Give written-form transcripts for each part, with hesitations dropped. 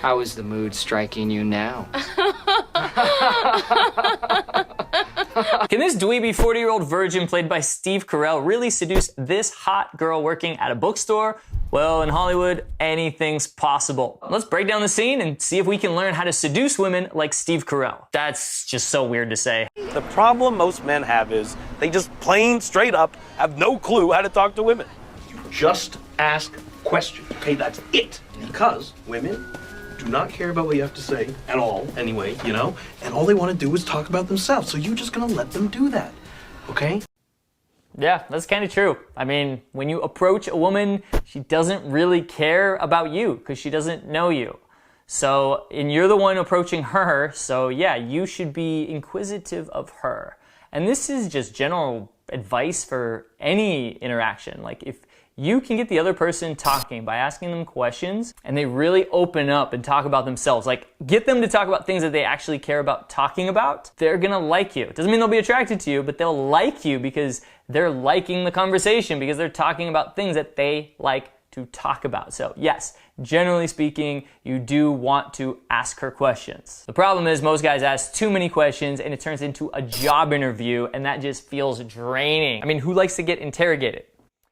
How is the mood striking you now? Can this dweeby 40-year-old virgin played by Steve Carell really seduce this hot girl working at a bookstore? Well, in Hollywood, anything's possible. Let's break down the scene and see if we can learn how to seduce women like Steve Carell. That's just so weird to say. The problem most men have is they just plain straight up have no clue how to talk to women. Just ask questions, okay? That's it. Because women do not care about what you have to say at all, anyway, you know? And all they want to do is talk about themselves. So you're just gonna let them do that, okay? Yeah, that's kind of true. I mean, when you approach a woman, she doesn't really care about you because she doesn't know you. So, and you're the one approaching her, so yeah, you should be inquisitive of her. And this is just general advice for any interaction. Like, if you can get the other person talking by asking them questions and they really open up and talk about themselves, like get them to talk about things that they actually care about talking about, they're gonna like you. It doesn't mean they'll be attracted to you, but they'll like you because they're liking the conversation, because they're talking about things that they like to talk about. So yes, generally speaking, you do want to ask her questions. The problem is most guys ask too many questions and it turns into a job interview, and that just feels draining. I mean, who likes to get interrogated?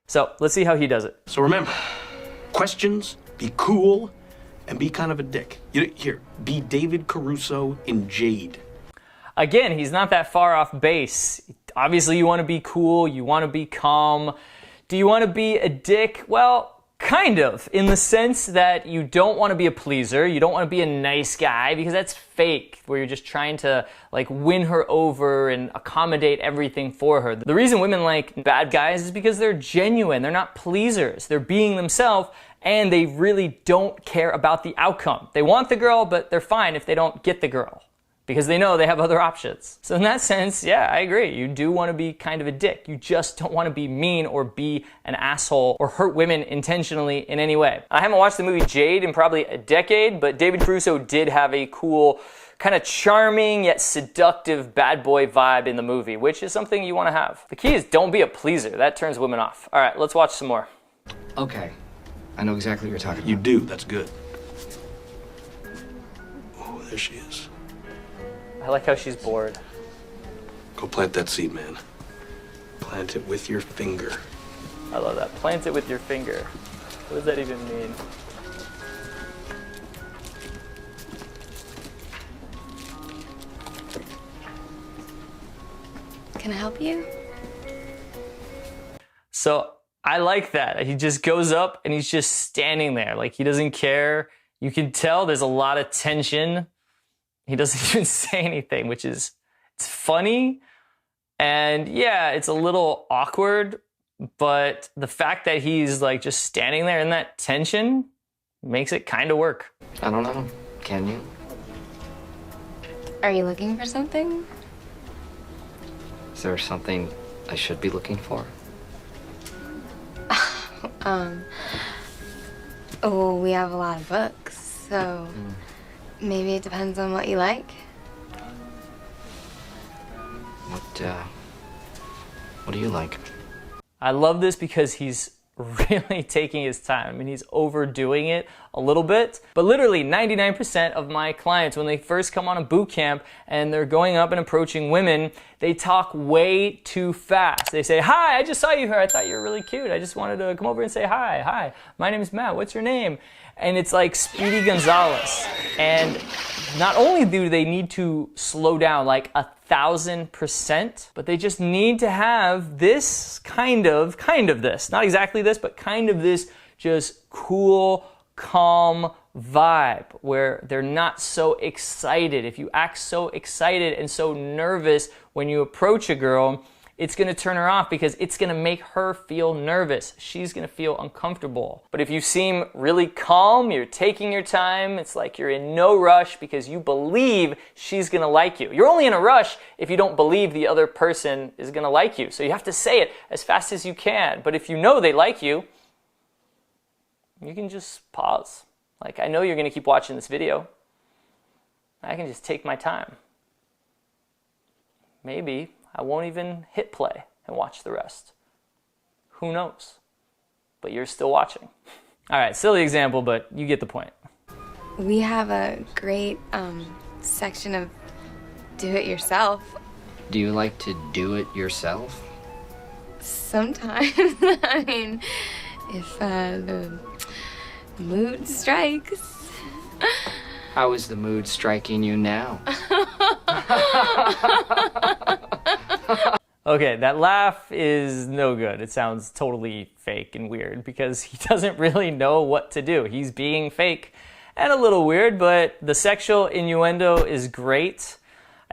So let's see how he does it. So remember, questions, be cool, and be kind of a dick. Here, be David Caruso in Jade. Again, he's not that far off base. Obviously, you want to be cool, you want to be calm. Do you want to be a dick? Well, kind of, in the sense that you don't want to be a pleaser, you don't want to be a nice guy, because that's fake, where you're just trying to like win her over and accommodate everything for her. The reason women like bad guys is because they're genuine, they're not pleasers, they're being themselves, and they really don't care about the outcome. They want the girl, but they're fine if they don't get the girl, because they know they have other options. So in that sense, yeah, I agree. You do want to be kind of a dick. You just don't want to be mean or be an asshole or hurt women intentionally in any way. I haven't watched the movie Jade in probably a decade, but David Caruso did have a cool, kind of charming yet seductive bad boy vibe in the movie, which is something you want to have. The key is don't be a pleaser. That turns women off. All right, let's watch some more. Okay, I know exactly what you're talking about. You do, that's good. Oh, there she is. I like how she's bored. Go plant that seed, man. Plant it with your finger. I love that. Plant it with your finger. What does that even mean? Can I help you? So I like that. He just goes up and he's just standing there. Like he doesn't care. You can tell there's a lot of tension. He doesn't even say anything, which is, it's funny. And yeah, it's a little awkward, but the fact that he's like just standing there in that tension makes it kind of work. I don't know. Can you? Are you looking for something? Is there something I should be looking for? Oh, we have a lot of books, so maybe it depends on what you like. What do you like? I love this because he's really taking his time. I mean, he's overdoing it a little bit, but literally 99% of my clients, when they first come on a boot camp and they're going up and approaching women, they talk way too fast. They say, "Hi, I just saw you here. I thought you were really cute. I just wanted to come over and say hi. Hi, my name is Matt. What's your name?" And it's like Speedy Gonzalez. And not only do they need to slow down like 1,000%, but they just need to have this kind of this, not exactly this, but kind of this just cool, calm vibe where they're not so excited. If you act so excited and so nervous when you approach a girl, it's going to turn her off because it's going to make her feel nervous. She's going to feel uncomfortable. But if you seem really calm, you're taking your time, it's like you're in no rush because you believe she's going to like you. You're only in a rush if you don't believe the other person is going to like you. So you have to say it as fast as you can. But if you know they like you, you can just pause. Like, I know you're going to keep watching this video. I can just take my time. Maybe I won't even hit play and watch the rest. Who knows? But you're still watching. All right, silly example, but you get the point. We have a great section of do-it-yourself. Do you like to do it yourself? Sometimes. I mean, if the mood strikes. How is the mood striking you now? Okay, that laugh is no good. It sounds totally fake and weird because he doesn't really know what to do. He's being fake and a little weird, but the sexual innuendo is great.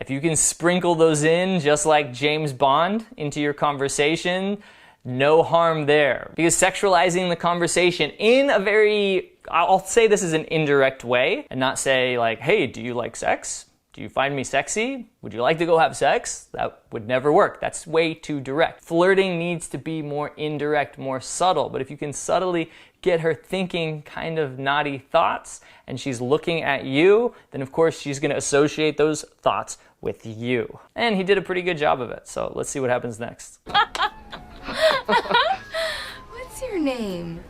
If you can sprinkle those in, just like James Bond, into your conversation, no harm there. Because sexualizing the conversation in a very, I'll say this is an indirect way, and not say like, hey, do you like sex? Do you find me sexy? Would you like to go have sex? That would never work. That's way too direct. Flirting needs to be more indirect, more subtle. But if you can subtly get her thinking kind of naughty thoughts and she's looking at you, then of course she's going to associate those thoughts with you. And he did a pretty good job of it. So let's see what happens next. What's your name?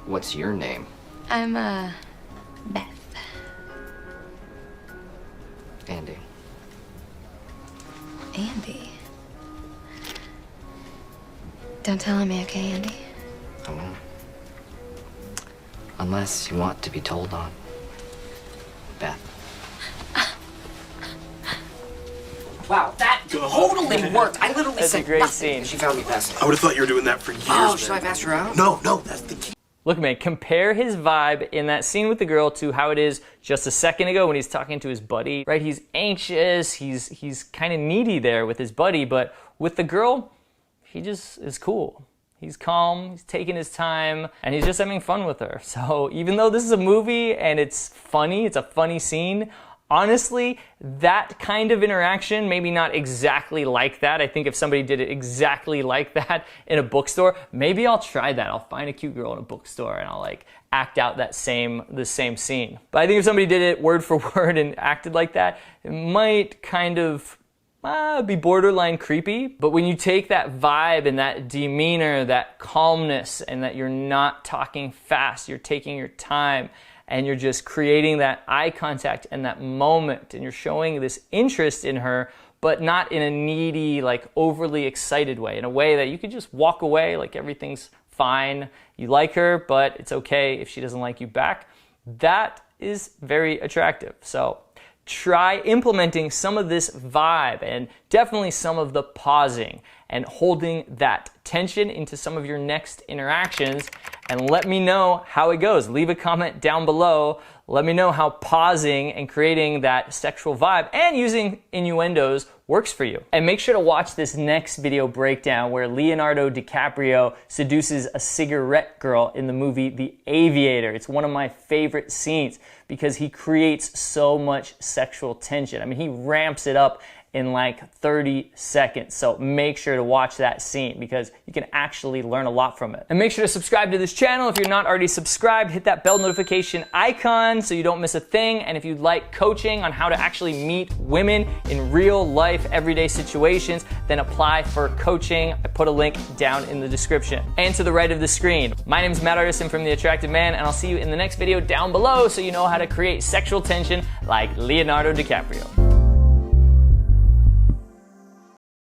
What's your name? I'm, Beth. Andy. Andy? Don't tell me, okay, Andy? I won't. Unless you want to be told on. Beth. Wow, that totally worked. I literally That's said a great nothing. scene. She found me fascinating. I would have thought you were doing that for years. Oh, should I man. have asked her out? No, that's the key. Look, man, compare his vibe in that scene with the girl to how it is just a second ago when he's talking to his buddy, right? He's anxious, he's kind of needy there with his buddy, but with the girl, he just is cool. He's calm, he's taking his time, and he's just having fun with her. So even though this is a movie and it's funny, it's a funny scene, honestly, that kind of interaction, maybe not exactly like that. I think if somebody did it exactly like that in a bookstore, maybe I'll try that. I'll find a cute girl in a bookstore and I'll like act out the same scene. But I think if somebody did it word for word and acted like that, it might kind of be borderline creepy. But when you take that vibe and that demeanor, that calmness, and that you're not talking fast, you're taking your time, and you're just creating that eye contact and that moment, and you're showing this interest in her, but not in a needy, like overly excited way, in a way that you could just walk away like everything's fine. You like her, but it's okay if she doesn't like you back. That is very attractive. So try implementing some of this vibe and definitely some of the pausing and holding that tension into some of your next interactions, and let me know how it goes. Leave a comment down below. Let me know how pausing and creating that sexual vibe and using innuendos works for you. And make sure to watch this next video breakdown where Leonardo DiCaprio seduces a cigarette girl in the movie The Aviator. It's one of my favorite scenes because he creates so much sexual tension. I mean, he ramps it up in like 30 seconds. So make sure to watch that scene because you can actually learn a lot from it. And make sure to subscribe to this channel if you're not already subscribed. Hit that bell notification icon so you don't miss a thing. And if you'd like coaching on how to actually meet women in real life, everyday situations, then apply for coaching. I put a link down in the description and to the right of the screen. My name is Matt Artisan from The Attractive Man, and I'll see you in the next video down below so you know how to create sexual tension like Leonardo DiCaprio.